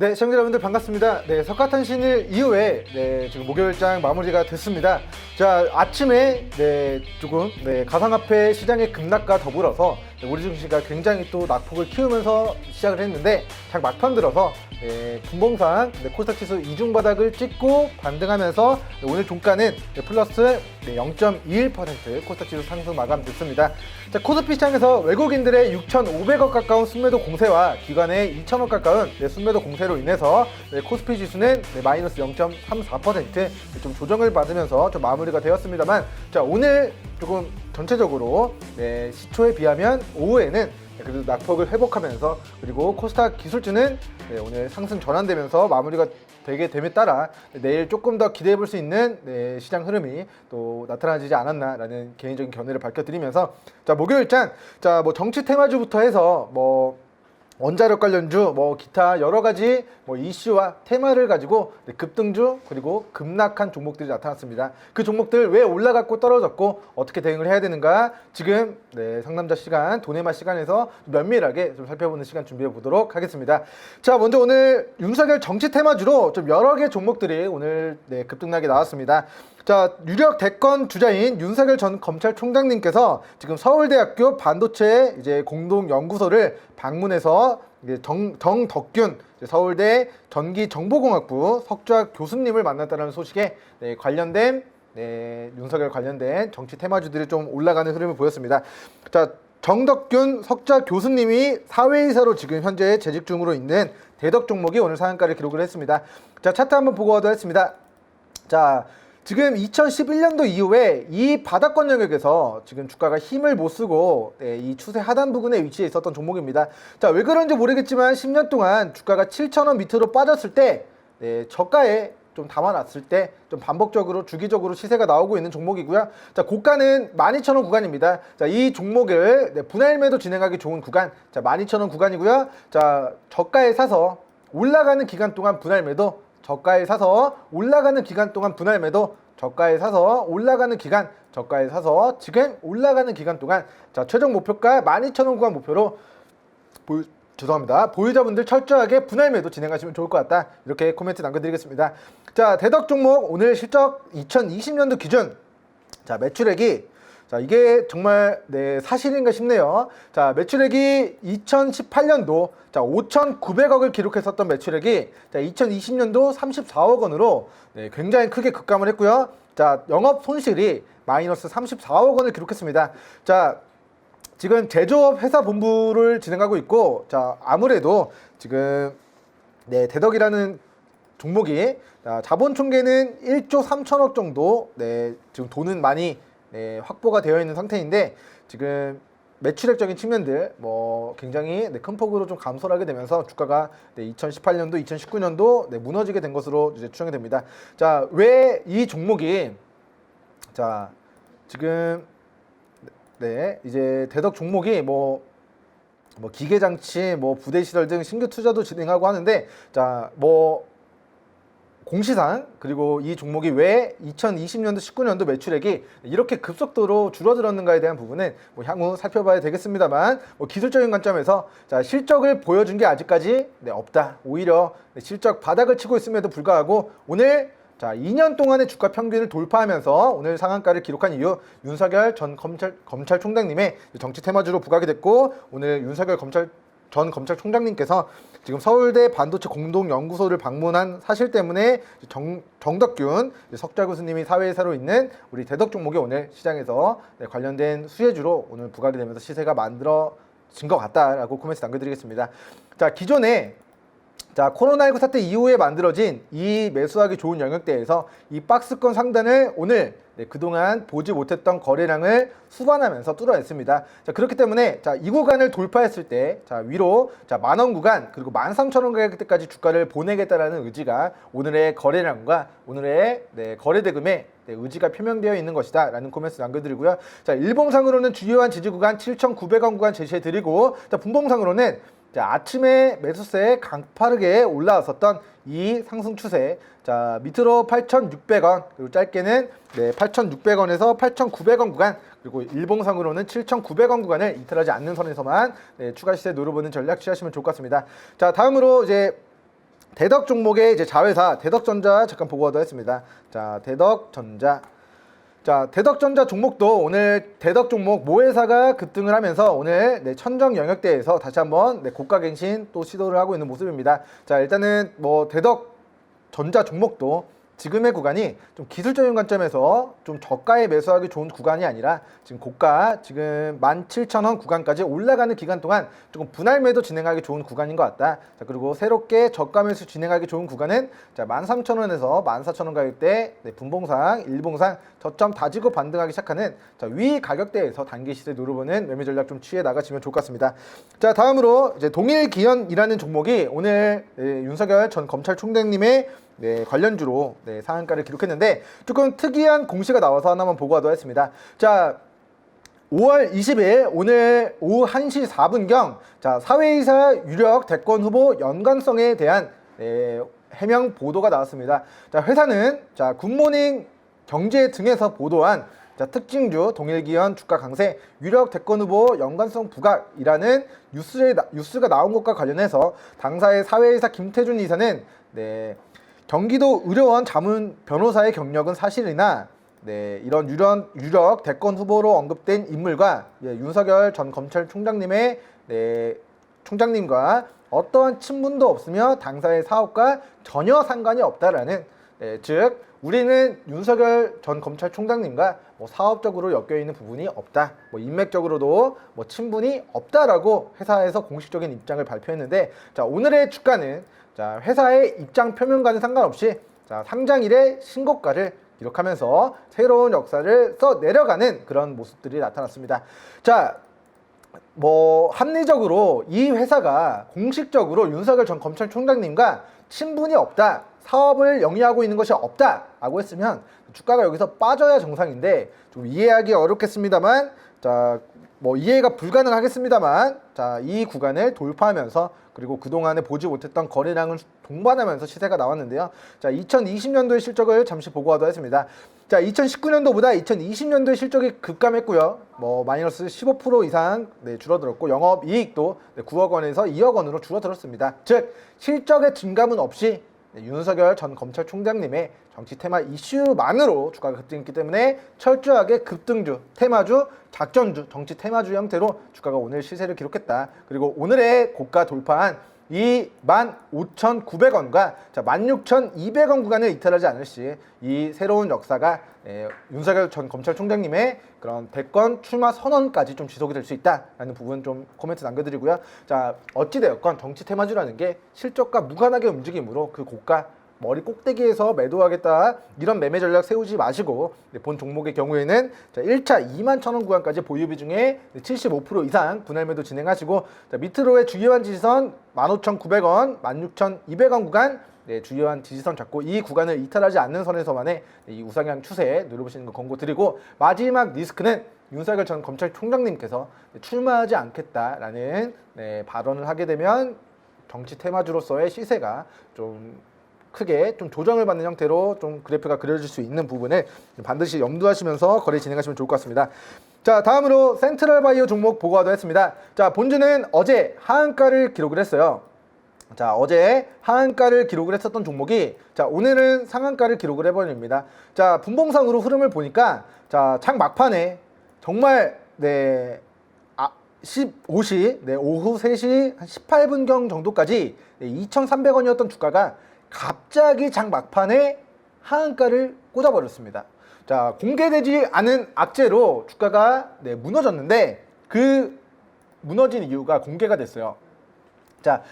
네, 시청자 여러분들 반갑습니다. 네, 석가탄신일 이후에 지금 목요일장 마무리가 됐습니다. 자, 아침에 조금 가상화폐 시장의 급락과 더불어서 우리 증시가 굉장히 또 낙폭을 키우면서 시작을 했는데 딱 막판 들어서 분봉상 코스닥 지수 이중 바닥을 찍고 반등하면서 오늘 종가는 플러스 0.21% 코스닥 지수 상승 마감됐습니다. 자, 코스피 시장에서 외국인들의 6,500억 가까운 순매도 공세와 기관의 2,000억 가까운 순매도 공세로 인해서 코스피 지수는 마이너스 0.34% 조정을 받으면서 좀 마무리가 되었습니다만, 자, 오늘 조금 전체적으로 시초에 비하면 오후에는 그래도 낙폭을 회복하면서, 그리고 코스닥 기술주는 오늘 상승 전환되면서 마무리가 되게 됨에 따라 내일 조금 더 기대해 볼 수 있는 시장 흐름이 또 나타나지 않았나라는 개인적인 견해를 밝혀드리면서, 자, 목요일장, 자, 정치 테마주부터 해서 원자력 관련주, 기타 여러 가지 이슈와 테마를 가지고 급등주 그리고 급락한 종목들이 나타났습니다. 그 종목들 왜 올라갔고 떨어졌고 어떻게 대응을 해야 되는가, 지금 상남자 시간, 도네마 시간에서 면밀하게 좀 살펴보는 시간 준비해 보도록 하겠습니다. 자, 먼저 오늘 윤석열 정치 테마주로 좀 여러 개 종목들이 오늘 급등나게 나왔습니다. 자, 유력 대권 주자인 윤석열 전 검찰총장님께서 지금 서울대학교 반도체 공동연구소를 방문해서 정덕균 서울대 전기정보공학부 석좌 교수님을 만났다는 소식에 관련된 윤석열 관련된 정치 테마주들이 좀 올라가는 흐름을 보였습니다. 자, 정덕균 석좌 교수님이 사회이사로 지금 현재 재직 중으로 있는 대덕 종목이 오늘 상한가를 기록을 했습니다. 자, 차트 한번 보고 하겠습니다. 자, 지금 2011년도 이후에 이 바닥권 영역에서 지금 주가가 힘을 못 쓰고 이 추세 하단 부근에 위치해 있었던 종목입니다. 자, 왜 그런지 모르겠지만 10년 동안 주가가 7,000원 밑으로 빠졌을 때 저가에 좀 담아놨을 때 좀 반복적으로 주기적으로 시세가 나오고 있는 종목이고요. 자, 고가는 12,000원 구간입니다. 자, 이 종목을 분할 매도 진행하기 좋은 구간, 자, 12,000원 구간이고요. 자, 저가에 사서 올라가는 기간 동안 분할 매도, 저가에 사서 올라가는 기간 동안 분할 매도, 저가에 사서 올라가는 기간, 저가에 사서 지금 올라가는 기간 동안, 자, 최종 목표가 12,000원 구간 목표로 보유자분들 철저하게 분할 매도 진행하시면 좋을 것 같다, 이렇게 코멘트 남겨드리겠습니다. 자, 대덕 종목 오늘 실적 2020년도 기준, 자, 매출액이, 자, 이게 정말 사실인가 싶네요. 자, 매출액이 2018년도 자 5,900억을 기록했었던 매출액이 자 2020년도 34억 원으로 굉장히 크게 급감을 했고요. 자, 영업 손실이 마이너스 34억 원을 기록했습니다. 자, 지금 제조업 회사 본부를 진행하고 있고, 자, 아무래도 지금 대덕이라는 종목이 자본 총계는 1조 3천억 정도 지금 돈은 많이 확보가 되어 있는 상태인데, 지금 매출액적인 측면들 굉장히 큰 폭으로 좀 감소를 하게 되면서 주가가 2018년도, 2019년도 무너지게 된 것으로 이제 추정이 됩니다. 자, 왜 이 종목이, 자, 지금 이제 대덕 종목이 기계장치, 부대 시설 등 신규 투자도 진행하고 하는데, 자, 공시상, 그리고 이 종목이 왜 2020년도 19년도 매출액이 이렇게 급속도로 줄어들었는가에 대한 부분은 향후 살펴봐야 되겠습니다만, 기술적인 관점에서 자, 실적을 보여준 게 아직까지 없다, 오히려 실적 바닥을 치고 있음에도 불구하고 오늘, 자, 2년 동안의 주가 평균을 돌파하면서 오늘 상한가를 기록한 이후 윤석열 전 검찰총장님의 정치 테마주로 부각이 됐고, 오늘 윤석열 전 검찰총장님께서 지금 서울대 반도체 공동연구소를 방문한 사실 때문에 정덕균 석좌 교수님이 사회이사로 있는 우리 대덕 종목이 오늘 시장에서 관련된 수혜주로 오늘 부각이 되면서 시세가 만들어진 것 같다라고 코멘트 남겨드리겠습니다. 자, 기존에, 자, 코로나19 사태 이후에 만들어진 이 매수하기 좋은 영역대에서 이 박스권 상단을 오늘 그동안 보지 못했던 거래량을 수반하면서 뚫어냈습니다. 자, 그렇기 때문에 자, 이 구간을 돌파했을 때, 자, 위로, 자, 만원 구간 그리고 13,000원 가격대까지 주가를 보내겠다라는 의지가 오늘의 거래량과 오늘의 거래대금에 의지가 표명되어 있는 것이다 라는 코멘트 남겨드리고요. 자, 일봉상으로는 주요한 지지 구간 7,900원 구간 제시해드리고, 자, 분봉상으로는 자, 아침에 매수세에 강파르게 올라왔었던 이 상승 추세, 자, 밑으로 8,600원, 그리고 짧게는 8,600원에서 8,900원 구간, 그리고 일봉상으로는 7,900원 구간을 이탈하지 않는 선에서만 추가 시세 노려보는 전략 취하시면 좋을 것 같습니다. 자, 다음으로 이제 대덕 종목의 이제 자회사 대덕전자 잠깐 보고 가도록 했습니다. 자, 대덕전자. 자, 대덕전자 종목도 오늘 대덕 종목 모회사가 급등을 하면서 오늘 천정 영역대에서 다시 한번 고가 갱신 또 시도를 하고 있는 모습입니다. 자, 일단은 뭐 대덕전자 종목도 지금의 구간이 좀 기술적인 관점에서 좀 저가에 매수하기 좋은 구간이 아니라 지금 고가 지금 17,000원 구간까지 올라가는 기간 동안 조금 분할 매도 진행하기 좋은 구간인 것 같다. 자, 그리고 새롭게 저가 매수 진행하기 좋은 구간은 자 13,000원에서 14,000원 가격대 분봉상, 일봉상 저점 다지고 반등하기 시작하는 자, 위 가격대에서 단기 시세 누르보는 매매 전략 좀 취해 나가시면 좋을 것 같습니다. 자, 다음으로 이제 동일기현이라는 종목이 오늘 윤석열 전 검찰총장님의 관련주로 상한가를 기록했는데 조금 특이한 공시가 나와서 하나만 보고 가도록 하겠습니다. 자, 5월 20일 오늘 오후 1시 4분경 자, 사회이사 유력 대권 후보 연관성에 대한 해명 보도가 나왔습니다. 자, 회사는 자, 굿모닝 경제 등에서 보도한 자, 특징주 동일기현 주가 강세 유력 대권 후보 연관성 부각이라는 뉴스가 나온 것과 관련해서 당사의 사회이사 김태준 이사는 경기도 의료원 자문 변호사의 경력은 사실이나 이런 유력 대권 후보로 언급된 인물과 윤석열 전 검찰총장님의 총장님과 어떠한 친분도 없으며 당사의 사업과 전혀 상관이 없다라는 즉 우리는 윤석열 전 검찰총장님과 뭐 사업적으로 엮여있는 부분이 없다, 뭐 인맥적으로도 뭐 친분이 없다라고 회사에서 공식적인 입장을 발표했는데 자, 오늘의 주가는 자, 회사의 입장 표명과는 상관없이 자, 상장일의 신고가를 기록하면서 새로운 역사를 써 내려가는 그런 모습들이 나타났습니다. 자, 뭐 합리적으로 이 회사가 공식적으로 윤석열 전 검찰총장님과 친분이 없다, 사업을 영위하고 있는 것이 없다라고 했으면 주가가 여기서 빠져야 정상인데 좀 이해하기 어렵겠습니다만 자, 뭐 이해가 불가능하겠습니다만 자, 이 구간을 돌파하면서 그리고 그동안에 보지 못했던 거래량을 동반하면서 시세가 나왔는데요. 자, 2020년도의 실적을 잠시 보고 가도록 하겠습니다. 자, 2019년도보다 2020년도의 실적이 급감했고요. 뭐 마이너스 15% 이상 줄어들었고 영업이익도 9억 원에서 2억 원으로 줄어들었습니다. 즉 실적의 증감은 없이 윤석열 전 검찰총장님의 정치 테마 이슈만으로 주가가 급등했기 때문에 철저하게 급등주, 테마주, 작전주, 정치 테마주 형태로 주가가 오늘 시세를 기록했다. 그리고 오늘의 고가 돌파한 이 15,900원과 16,200원 구간을 이탈하지 않을 시 이 새로운 역사가 윤석열 전 검찰총장님의 그런 대권 출마 선언까지 좀 지속이 될 수 있다라는 부분 좀 코멘트 남겨드리고요. 자, 어찌되었건 정치 테마주라는 게 실적과 무관하게 움직임으로 그 고가 머리 꼭대기에서 매도하겠다 이런 매매 전략 세우지 마시고 본 종목의 경우에는 자, 1차 21,000원 구간까지 보유 비중에 75% 이상 분할 매도 진행하시고 자, 밑으로의 주요한 지지선 15,900원, 16,200원 구간 주요한 지지선 잡고 이 구간을 이탈하지 않는 선에서만의 이 우상향 추세 누려보시는 거 권고드리고 마지막 리스크는 윤석열 전 검찰총장님께서 출마하지 않겠다라는 발언을 하게 되면 정치 테마주로서의 시세가 좀 크게 좀 조정을 받는 형태로 좀 그래프가 그려질 수 있는 부분을 반드시 염두하시면서 거래 진행하시면 좋을 것 같습니다. 자, 다음으로 센트럴바이오 종목 보고 가도록 했습니다. 자, 본주는 어제 하한가를 기록을 했어요. 자, 어제 하한가를 기록을 했었던 종목이 자, 오늘은 상한가를 기록을 해버립니다. 자, 분봉상으로 흐름을 보니까 자, 장 막판에 정말 15시 오후 3시 한 18분경 정도까지 2,300원이었던 주가가 갑자기 장 막판에 하한가를 꽂아버렸습니다. 자, 공개되지 않은 악재로 주가가 무너졌는데 그 무너진 이유가 공개가 됐어요. 자,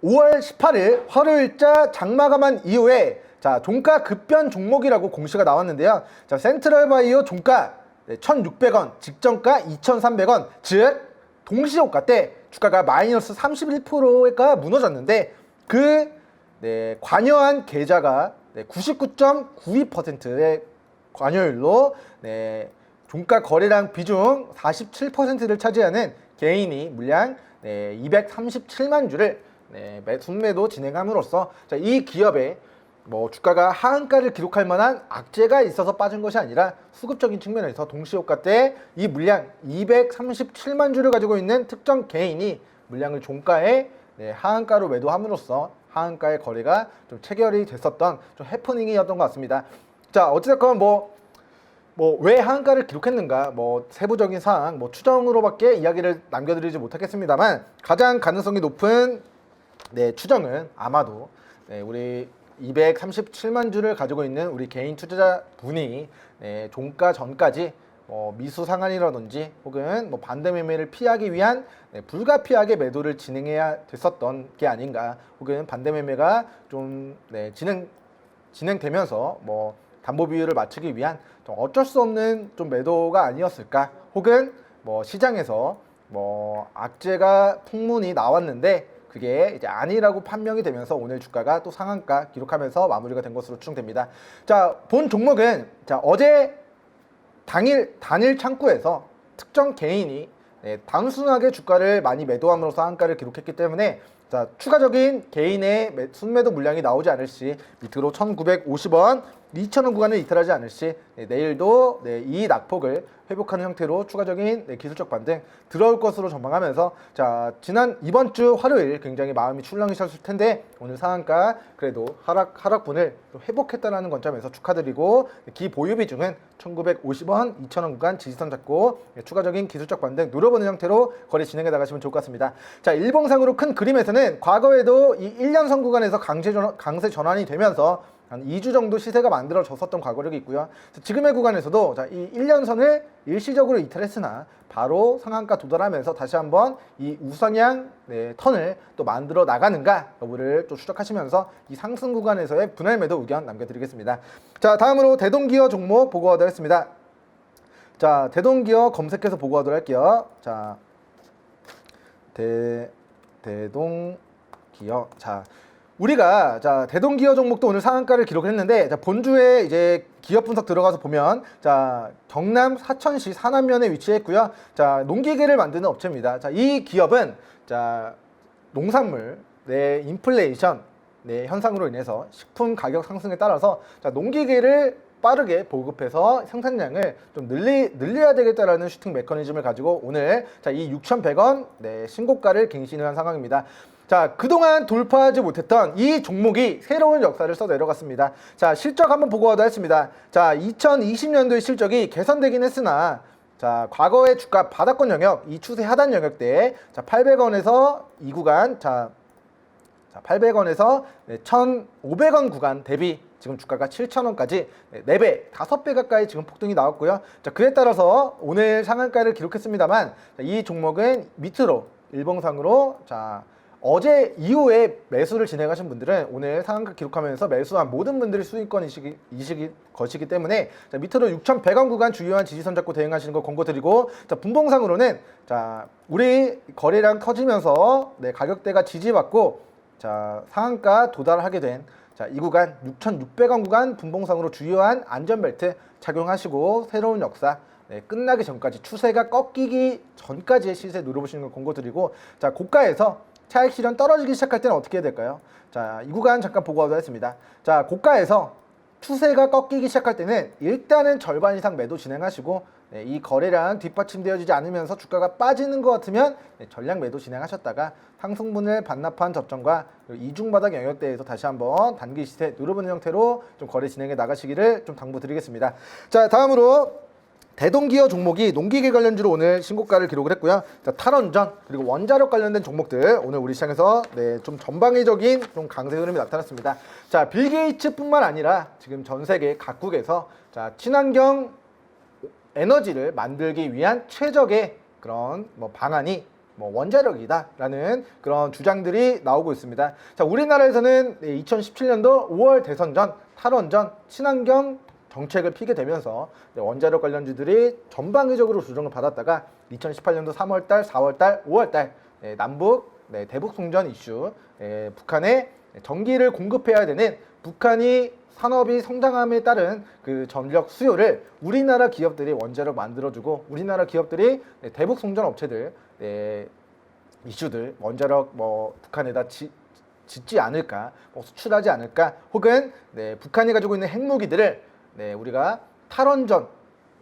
5월 18일 화요일자 장마감한 이후에 자, 종가 급변 종목이라고 공시가 나왔는데요. 자, 센트럴바이오 종가 1,600원, 직전가 2,300원, 즉 동시호가 때 주가가 마이너스 31%가 무너졌는데 그 관여한 계좌가 99.92%의 관여율로 종가 거래량 비중 47%를 차지하는 개인이 물량 237만 주를 순매도 진행함으로써 자, 이 기업의 뭐 주가가 하한가를 기록할 만한 악재가 있어서 빠진 것이 아니라 수급적인 측면에서 동시호가 때 이 물량 237만 주를 가지고 있는 특정 개인이 물량을 종가에 하한가로 매도함으로써 하한가의 거래가 좀 체결이 됐었던 좀 해프닝이었던 것 같습니다. 자, 어찌됐건 왜 하한가를 기록했는가, 세부적인 사항, 추정으로밖에 이야기를 남겨드리지 못하겠습니다만, 가장 가능성이 높은 추정은 아마도 우리 237만 주를 가지고 있는 우리 개인 투자자분이 종가 전까지 미수 상한이라든지 혹은 반대 매매를 피하기 위한 불가피하게 매도를 진행해야 됐었던 게 아닌가, 혹은 반대 매매가 좀 진행되면서 담보 비율을 맞추기 위한 좀 어쩔 수 없는 좀 매도가 아니었을까, 혹은 시장에서 악재가 풍문이 나왔는데 그게 이제 아니라고 판명이 되면서 오늘 주가가 또 상한가 기록하면서 마무리가 된 것으로 추정됩니다. 자, 본 종목은 어제 단일 창구에서 특정 개인이 단순하게 주가를 많이 매도함으로써 한가를 기록했기 때문에, 자, 추가적인 개인의 순매도 물량이 나오지 않을 시 밑으로 1950원, 2000원 구간을 이탈하지 않을 시 내일도 이 낙폭을 회복하는 형태로 추가적인 기술적 반등 들어올 것으로 전망하면서, 자, 이번 주 화요일 굉장히 마음이 출렁이셨을 텐데 오늘 상한가 그래도 하락분을 회복했다는 관점에서 축하드리고, 기보유 비중은 1950원, 2000원 구간 지지선 잡고 추가적인 기술적 반등 노려보는 형태로 거래 진행해 나가시면 좋을 것 같습니다. 자, 일봉상으로 큰 그림에서는 과거에도 이 1년선 구간에서 강세 전환이 되면서 한 2주 정도 시세가 만들어졌었던 과거력이 있고요. 지금의 구간에서도, 자, 이 1년선을 일시적으로 이탈했으나 바로 상한가 도달하면서 다시 한번 이 우상향 턴을 또 만들어 나가는가 여부를 또 추적하시면서 이 상승 구간에서의 분할 매도 의견 남겨드리겠습니다. 자, 다음으로 대동기어 종목 보고하도록 하겠습니다. 자, 대동기어 검색해서 보고하도록 할게요. 자, 대동기어. 자, 우리가 대동기어 종목도 오늘 상한가를 기록을 했는데, 자, 본주에 이제 기업 분석 들어가서 보면, 자, 경남 사천시 산안면에 위치했고요. 자, 농기계를 만드는 업체입니다. 자, 이 기업은 농산물 인플레이션 현상으로 인해서 식품 가격 상승에 따라서, 자, 농기계를 빠르게 보급해서 생산량을 좀 늘려야 되겠다라는 슈팅 메커니즘을 가지고 오늘, 자, 이 6,100원 신고가를 갱신을 한 상황입니다. 자, 그동안 돌파하지 못했던 이 종목이 새로운 역사를 써 내려갔습니다. 자, 실적 한번 보고하도록 하겠습니다. 자, 2020년도의 실적이 개선되긴 했으나, 자, 과거의 주가 바닥권 영역, 이 추세 하단 영역대, 자, 800원에서 이 구간, 자, 800원에서 1,500원 구간 대비 지금 주가가 7,000원까지 4배, 5배 가까이 지금 폭등이 나왔고요. 자, 그에 따라서 오늘 상한가를 기록했습니다만, 자, 이 종목은 밑으로 일봉상으로, 자, 어제 이후에 매수를 진행하신 분들은 오늘 상한가 기록하면서 매수한 모든 분들이 수익권 이식이 것이기 때문에, 자, 밑으로 6,100원 구간 주요한 지지선 잡고 대응하시는 거 권고드리고, 자, 분봉상으로는, 자, 우리 거래량 터지면서 가격대가 지지받고, 자, 상한가 도달하게 된, 자, 이 구간 6,600원 구간 분봉상으로 주요한 안전벨트 착용하시고 새로운 역사 끝나기 전까지, 추세가 꺾이기 전까지의 시세 노려보시는 걸 권고드리고, 자, 고가에서 차익 실현 떨어지기 시작할 때는 어떻게 해야 될까요? 자, 이 구간 잠깐 보고하도록 하겠습니다. 자, 고가에서 추세가 꺾이기 시작할 때는 일단은 절반 이상 매도 진행하시고, 이 거래량 뒷받침되어지지 않으면서 주가가 빠지는 것 같으면 전량 매도 진행하셨다가 상승분을 반납한 저점과 이중바닥 영역대에서 다시 한번 단기 시세 누려보는 형태로 좀 거래 진행해 나가시기를 좀 당부드리겠습니다. 자, 다음으로 대동기어 종목이 농기계 관련주로 오늘 신고가를 기록을 했고요. 자, 탈원전 그리고 원자력 관련된 종목들 오늘 우리 시장에서 좀 전방위적인 좀 강세 흐름이 나타났습니다. 자, 빌 게이츠뿐만 아니라 지금 전 세계 각국에서, 자, 친환경 에너지를 만들기 위한 최적의 그런 방안이 원자력이다라는 그런 주장들이 나오고 있습니다. 자, 우리나라에서는 2017년도 5월 대선 전 탈원전 친환경 정책을 피게 되면서 원자력 관련주들이 전방위적으로 조정을 받았다가 2018년도 3월달, 4월달, 5월달 남북 대북 송전 이슈, 북한에 전기를 공급해야 되는 북한이 산업이 성장함에 따른 그 전력 수요를 우리나라 기업들이 원자력 만들어주고, 우리나라 기업들이 대북 송전 업체들 이슈들 원자력 북한에다 짓지 않을까, 수출하지 않을까, 혹은 북한이 가지고 있는 핵무기들을 우리가 탈원전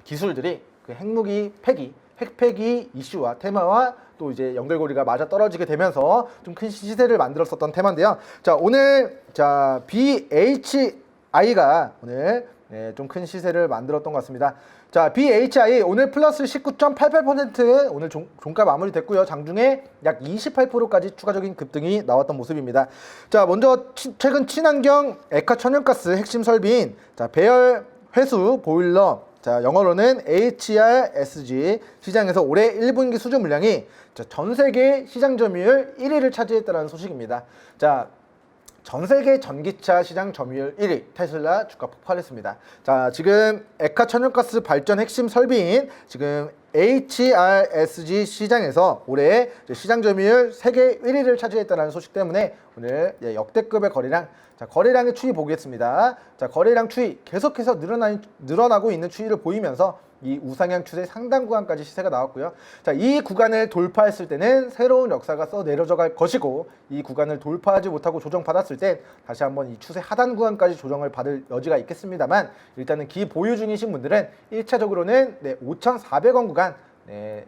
기술들이 그 핵무기 폐기, 핵폐기 이슈와 테마와 또 이제 연결고리가 맞아 떨어지게 되면서 좀 큰 시세를 만들었었던 테마인데요. 자, 오늘 자 BHI가 오늘 좀 큰 시세를 만들었던 것 같습니다. 자, BHI 오늘 플러스 19.88% 오늘 종가 마무리됐고요. 장중에 약 28%까지 추가적인 급등이 나왔던 모습입니다. 자, 먼저 최근 친환경 액화 천연가스 핵심 설비인 자, 배열 회수 보일러 자, 영어로는 HRSG 시장에서 올해 1분기 수주 물량이 자, 전 세계 시장 점유율 1위를 차지했다는 소식입니다. 자, 전 세계 전기차 시장 점유율 1위 테슬라 주가 폭발했습니다. 자, 지금 액화 천연가스 발전 핵심 설비인 지금 HRSG 시장에서 올해 시장 점유율 세계 1위를 차지했다는 소식 때문에 오늘 역대급의 거래량, 자, 거래량의 추이 보겠습니다. 자, 거래량 추이 계속해서 늘어나고 있는 추이를 보이면서 이 우상향 추세 상단 구간까지 시세가 나왔고요. 자, 이 구간을 돌파했을 때는 새로운 역사가 써 내려져 갈 것이고, 이 구간을 돌파하지 못하고 조정받았을 때 다시 한번 이 추세 하단 구간까지 조정을 받을 여지가 있겠습니다만, 일단은 기보유 중이신 분들은 1차적으로는 5,400원 구간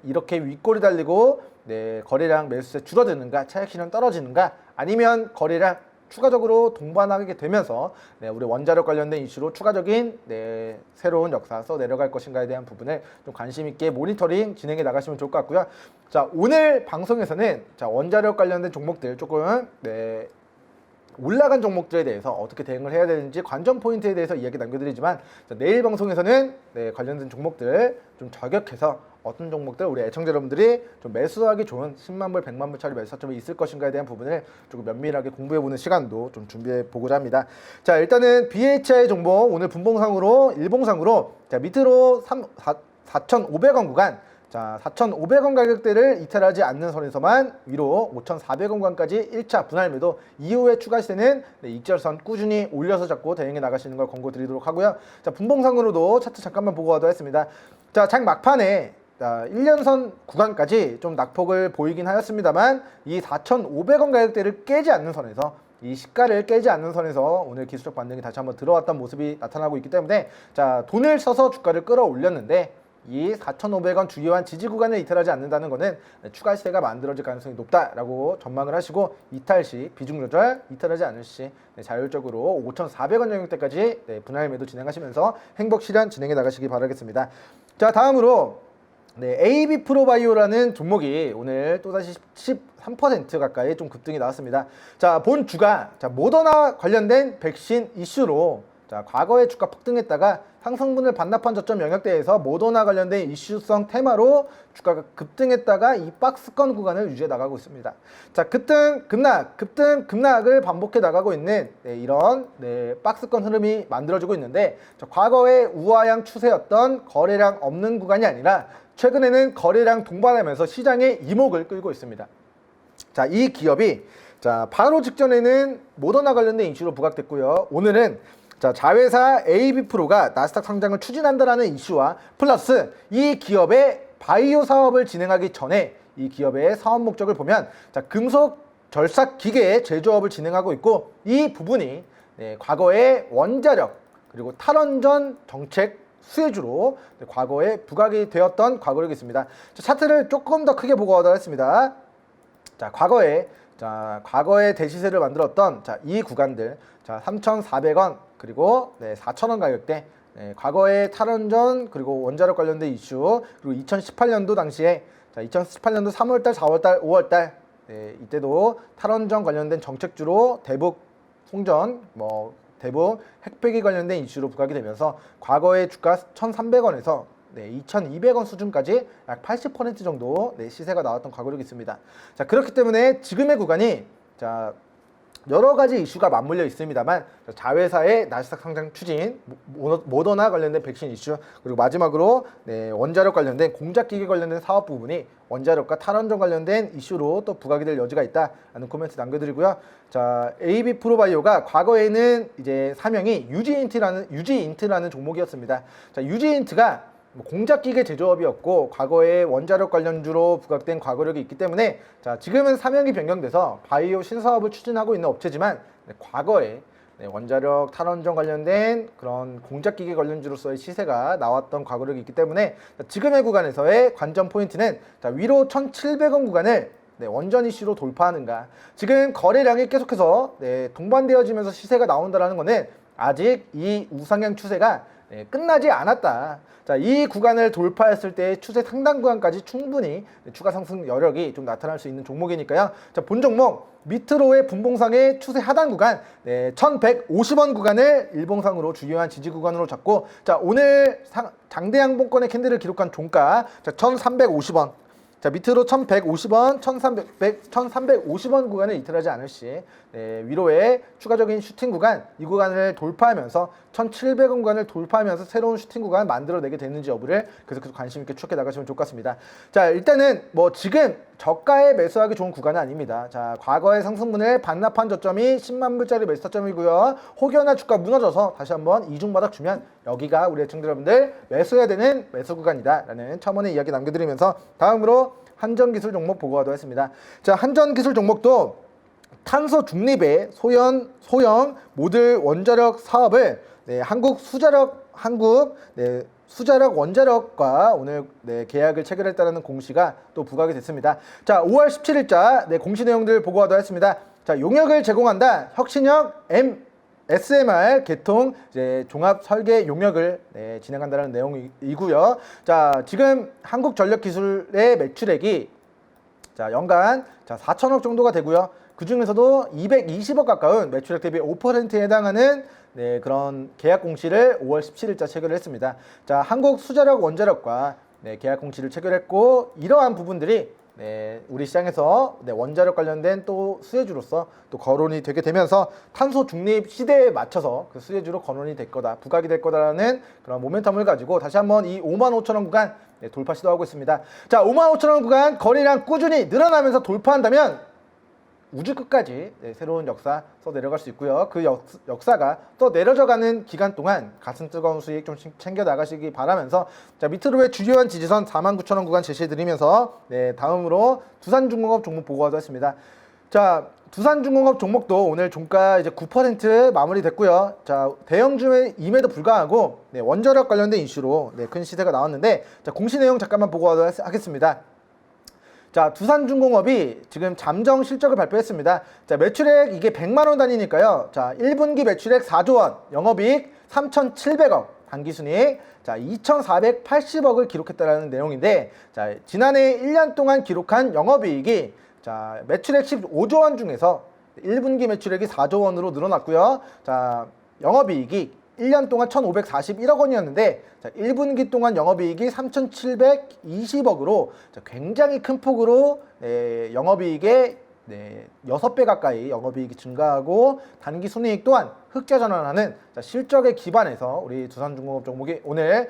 이렇게 윗골이 달리고 거래량 매수세 줄어드는가, 차익 실현 떨어지는가, 아니면 거래량 추가적으로 동반하게 되면서 우리 원자력 관련된 이슈로 추가적인 새로운 역사 써 내려갈 것인가에 대한 부분을 좀 관심 있게 모니터링 진행해 나가시면 좋을 것 같고요. 자, 오늘 방송에서는 자, 원자력 관련된 종목들 조금 올라간 종목들에 대해서 어떻게 대응을 해야 되는지 관전 포인트에 대해서 이야기 남겨드리지만, 자, 내일 방송에서는 관련된 종목들 좀 저격해서 어떤 종목들 우리 애청자 여러분들이 좀 매수하기 좋은 10만 불, 100만 불짜리 매수점이 있을 것인가에 대한 부분을 조금 면밀하게 공부해보는 시간도 좀 준비해보고자 합니다. 자, 일단은 BHI 종목 오늘 분봉상으로 일봉상으로 자, 밑으로 4,500원 구간, 자, 4,500원 가격대를 이탈하지 않는 선에서만 위로 5,400원 구간까지 1차 분할 매도 이후에 추가 시세는 익절선 꾸준히 올려서 잡고 대응해 나가시는 걸 권고드리도록 하고요. 자, 분봉상으로도 차트 잠깐만 보고 가도록 하겠습니다. 자, 장 막판에 자, 1년선 구간까지 좀 낙폭을 보이긴 하였습니다만, 이 4,500원 가격대를 깨지 않는 선에서, 이 시가를 깨지 않는 선에서 오늘 기술적 반등이 다시 한번 들어왔던 모습이 나타나고 있기 때문에, 자, 돈을 써서 주가를 끌어올렸는데 이 4,500원 주요한 지지 구간을 이탈하지 않는다는 것은 추가 시세가 만들어질 가능성이 높다라고 전망을 하시고, 이탈 시 비중 조절, 이탈하지 않을 시 자율적으로 5,400원 영역대까지 분할 매도 진행하시면서 행복 실현 진행해 나가시기 바라겠습니다. 자, 다음으로 AB 프로바이오라는 종목이 오늘 또다시 13% 가까이 좀 급등이 나왔습니다. 자, 본 주가 자, 모더나 관련된 백신 이슈로 자, 과거에 주가 폭등했다가 상승분을 반납한 저점 영역대에서 모더나 관련된 이슈성 테마로 주가가 급등했다가 이 박스권 구간을 유지해 나가고 있습니다. 자, 급등 급락을 반복해 나가고 있는 이런 박스권 흐름이 만들어지고 있는데, 자, 과거의 우하향 추세였던 거래량 없는 구간이 아니라 최근에는 거래량 동반하면서 시장의 이목을 끌고 있습니다. 자, 이 기업이 자, 바로 직전에는 모더나 관련된 이슈로 부각됐고요. 오늘은 자, 자회사 AB프로가 나스닥 상장을 추진한다라는 이슈와 플러스 이 기업의 바이오 사업을 진행하기 전에 이 기업의 사업 목적을 보면 자, 금속 절삭 기계 제조업을 진행하고 있고, 이 부분이 과거의 원자력 그리고 탈원전 정책 수혜주로 과거에 부각이 되었던 과거력이 있습니다. 자, 차트를 조금 더 크게 보고 가도록 하겠습니다. 자, 과거에 대시세를 만들었던 자, 이 구간들, 자, 3,400원 그리고 4,000원 가격대, 과거의 탈원전 그리고 원자력 관련된 이슈, 그리고 2018년도 당시에 자, 2018년도 3월달, 4월달, 5월달 이때도 탈원전 관련된 정책주로 대북 송전, 대북 핵폐기 관련된 이슈로 부각이 되면서 과거의 주가 1,300원에서 2,200원 수준까지 약 80% 정도 시세가 나왔던 과거력이 있습니다. 자, 그렇기 때문에 지금의 구간이 자, 여러 가지 이슈가 맞물려 있습니다만, 자회사의 나스닥 상장 추진, 모더나 관련된 백신 이슈, 그리고 마지막으로 원자력 관련된 공작기계 관련된 사업 부분이 원자력과 탈원전 관련된 이슈로 또 부각이 될 여지가 있다라는 코멘트 남겨드리고요. 자, AB 프로바이오가 과거에는 이제 사명이 유지인트라는 종목이었습니다. 자, 유지인트가 공작기계 제조업이었고 과거에 원자력 관련주로 부각된 과거력이 있기 때문에 자, 지금은 사명이 변경돼서 바이오 신사업을 추진하고 있는 업체지만 과거에 네, 원자력 탈원전 관련된 그런 공작기계 관련주로서의 시세가 나왔던 과거력이 있기 때문에 지금의 구간에서의 관전 포인트는 위로 1,700원 구간을 네, 원전 이슈로 돌파하는가. 지금 거래량이 계속해서 네, 동반되어지면서 시세가 나온다는 것은 아직 이 우상향 추세가 네, 끝나지 않았다. 자, 이 구간을 돌파했을 때 추세 상단 구간까지 충분히 추가 상승 여력이 좀 나타날 수 있는 종목이니까요. 자, 본 종목 밑으로의 분봉상의 추세 하단 구간 네, 1150원 구간을 일봉상으로 중요한 지지 구간으로 잡고 자, 오늘 장대양봉권의 캔들을 기록한 종가 자, 1350원 자, 밑으로 1150원, 1350원 구간을 이탈하지 않을 시 네, 위로의 추가적인 슈팅 구간 이 구간을 돌파하면서 1700원 구간을 돌파하면서 새로운 슈팅 구간을 만들어내게 되는지 여부를 계속해서 관심 있게 추적해 나가시면 좋을 것 같습니다. 자, 일단은 뭐 지금 저가에 매수하기 좋은 구간은 아닙니다. 자, 과거의 상승분을 반납한 저점이 10만 불짜리 매수 타점이고요. 혹여나 주가 무너져서 다시 한번 이중 바닥 주면 여기가 우리 애청자 여러분들 매수해야 되는 매수 구간이다 라는 첨언의 이야기 남겨드리면서 다음으로 한전기술 종목 보고 가도록 하겠습니다. 자, 한전기술 종목도 탄소 중립의 소형 모듈 원자력 사업을 네, 한국 수자력 원자력과 오늘 네, 계약을 체결했다는 공시가 또 부각이 됐습니다. 자, 5월 17일자 네, 공시 내용들 보고 가도록 하겠습니다. 자, 용역을 제공한다. 혁신형 SMR 개통 이제 종합 설계 용역을 네, 진행한다는 내용이고요. 자, 지금 한국전력기술의 매출액이 자, 연간 자, 4천억 정도가 되고요. 그 중에서도 220억 가까운 매출액 대비 5%에 해당하는 네, 그런 계약 공시를 5월 17일자 체결을 했습니다. 자, 한국 수자력 원자력과 네, 계약 공시를 체결했고 이러한 부분들이 네, 우리 시장에서 네, 원자력 관련된 또 수혜주로서 또 거론이 되게 되면서 탄소 중립 시대에 맞춰서 그 수혜주로 거론이 될 거다, 부각이 될 거다라는 그런 모멘텀을 가지고 다시 한번 이 55,000원 구간 네, 돌파 시도하고 있습니다. 자, 55,000원 구간 거래량 꾸준히 늘어나면서 돌파한다면 우주 끝까지 네, 새로운 역사 써 내려갈 수 있고요. 그 역사가 또 내려져가는 기간 동안 가슴 뜨거운 수익 좀 챙겨 나가시기 바라면서 자, 밑으로의 주요한 지지선 49,000원 구간 제시해드리면서 네, 다음으로 두산중공업 종목 보고 하겠습니다. 자, 두산중공업 종목도 오늘 종가 이제 9% 마무리됐고요. 자, 대형주임에도 불구하고 네, 원자력 관련된 이슈로 네, 큰 시세가 나왔는데 자, 공시 내용 잠깐만 보고 하겠습니다. 자, 두산중공업이 지금 잠정 실적을 발표했습니다. 자, 매출액 이게 100만원 단위니까요. 자, 1분기 매출액 4조원, 영업이익 3,700억, 당기순이익 자, 2,480억을 기록했다는 내용인데 자, 지난해 1년 동안 기록한 영업이익이 자, 매출액 15조원 중에서 1분기 매출액이 4조원으로 늘어났고요. 자, 영업이익이 1년 동안 1,541억 원이었는데 자, 1분기 동안 영업이익이 3,720억으로 자, 굉장히 큰 폭으로 영업이익의 6배 가까이 영업이익이 증가하고 단기순이익 또한 흑자 전환하는 자, 실적에 기반해서 우리 두산중공업 종목이 오늘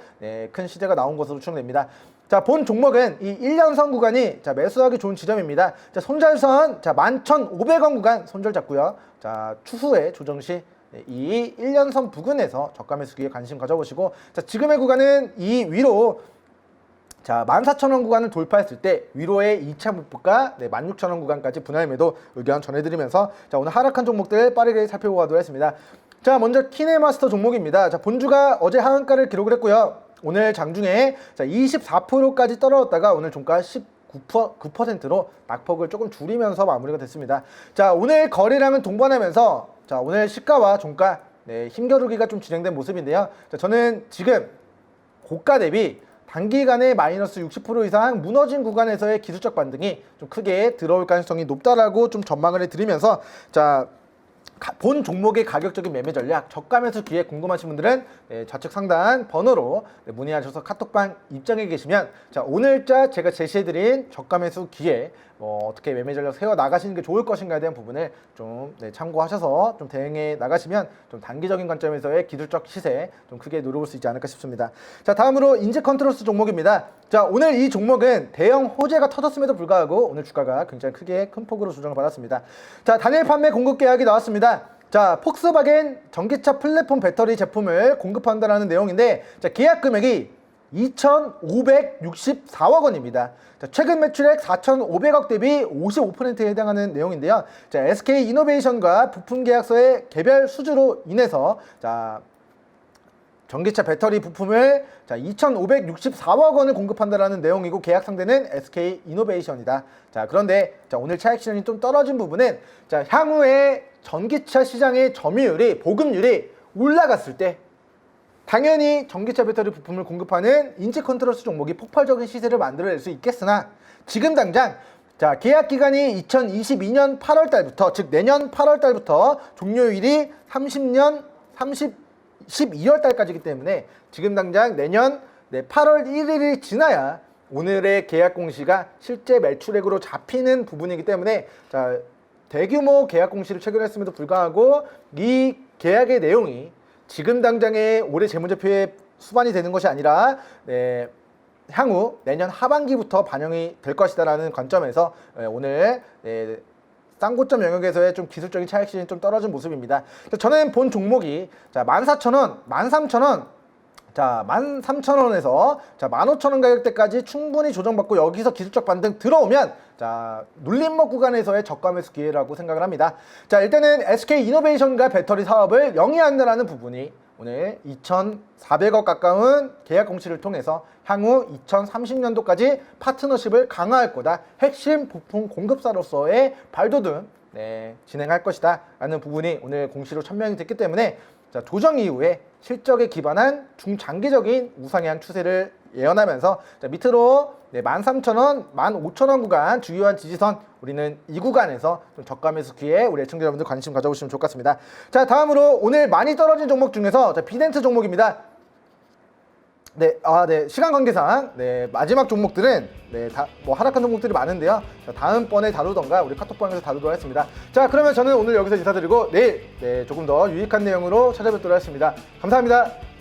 큰 시세가 나온 것으로 추정됩니다. 자, 본 종목은 이 1년선 구간이 자, 매수하기 좋은 지점입니다. 자, 손절선 자, 11,500원 구간 손절 잡고요. 자, 추후에 조정 시 이 1년선 부근에서 저가 매수기에 관심 가져보시고 자, 지금의 구간은 이 위로 자, 14,000원 구간을 돌파했을 때 위로의 2차 목표가 16,000원 구간까지 분할 매도 의견 전해드리면서 자, 오늘 하락한 종목들 빠르게 살펴보고 가도록 하겠습니다. 자, 먼저 키네마스터 종목입니다. 자, 본주가 어제 하한가를 기록을 했고요. 오늘 장중에 자, 24%까지 떨어졌다가 오늘 종가 9%로 낙폭을 조금 줄이면서 마무리가 됐습니다. 자, 오늘 거래량은 동반하면서 자, 오늘 시가와 종가 힘겨루기가 좀 진행된 모습인데요. 자, 저는 지금 고가 대비 단기간에 마이너스 60% 이상 무너진 구간에서의 기술적 반등이 좀 크게 들어올 가능성이 높다라고 좀 전망을 해드리면서 자, 본 종목의 가격적인 매매 전략, 저가 매수 기회 궁금하신 분들은 좌측 상단 번호로 문의하셔서 카톡방 입장해 계시면 자, 오늘자 제가 제시해드린 저가 매수 기회 어떻게 매매 전략 세워 나가시는 게 좋을 것인가에 대한 부분을 좀 참고하셔서 좀 대응해 나가시면 좀 단기적인 관점에서의 기술적 시세 좀 크게 누려볼 수 있지 않을까 싶습니다. 자, 다음으로 인재컨트롤스 종목입니다. 자, 오늘 이 종목은 대형 호재가 터졌음에도 불구하고 오늘 주가가 굉장히 크게 큰 폭으로 조정을 받았습니다. 자, 단일 판매 공급 계약이 나왔습니다. 자, 폭스바겐 전기차 플랫폼 배터리 제품을 공급한다는 내용인데 자, 계약 금액이 2,564억 원입니다. 자, 최근 매출액 4,500억 대비 55%에 해당하는 내용인데요. 자, SK 이노베이션과 부품 계약서의 개별 수주로 인해서 자, 전기차 배터리 부품을 2,564억 원을 공급한다라는 내용이고 계약 상대는 SK 이노베이션이다. 자, 그런데 오늘 차익 실현이 좀 떨어진 부분은 향후에 전기차 시장의 점유율이 보급률이 올라갔을 때 당연히 전기차 배터리 부품을 공급하는 인지 컨트롤스 종목이 폭발적인 시세를 만들어낼 수 있겠으나 지금 당장 계약 기간이 2022년 8월 달부터 즉 내년 8월 달부터 종료일이 12월 달까지이기 때문에 지금 당장 내년 8월 1일이 지나야 오늘의 계약 공시가 실제 매출액으로 잡히는 부분이기 때문에 대규모 계약 공시를 체결했음에도 불구하고 이 계약의 내용이 지금 당장의 올해 재무제표에 수반이 되는 것이 아니라 향후 내년 하반기부터 반영이 될 것이다라는 관점에서 오늘 쌍고점 영역에서의 좀 기술적인 차익 실현이 좀 떨어진 모습입니다. 저는 본 종목이 14,000원, 13,000원, 13,000원에서 15,000원 가격대까지 충분히 조정받고 여기서 기술적 반등 들어오면 눌림목 구간에서의 저가 매수 기회라고 생각을 합니다. 일단은 SK 이노베이션과 배터리 사업을 영위한다라는 부분이 오늘 2,400억 가까운 계약 공시를 통해서 향후 2030년도까지 파트너십을 강화할 거다. 핵심 부품 공급사로서의 발돋움 진행할 것이다 라는 부분이 오늘 공시로 천명이 됐기 때문에 조정 이후에 실적에 기반한 중장기적인 우상향 추세를 예언하면서 밑으로 13,000원, 15,000원 구간 주요한 지지선 우리는 이 구간에서 좀 저가 매수 기회에 우리 애청자 여러분들 관심 가져보시면 좋을 것 같습니다. 다음으로 오늘 많이 떨어진 종목 중에서 비덴트 종목입니다. 시간 관계상 마지막 종목들은 하락한 종목들이 많은데요. 다음번에 다루던가 우리 카톡방에서 다루도록 하겠습니다. 그러면 저는 오늘 여기서 인사드리고 내일 조금 더 유익한 내용으로 찾아뵙도록 하겠습니다. 감사합니다.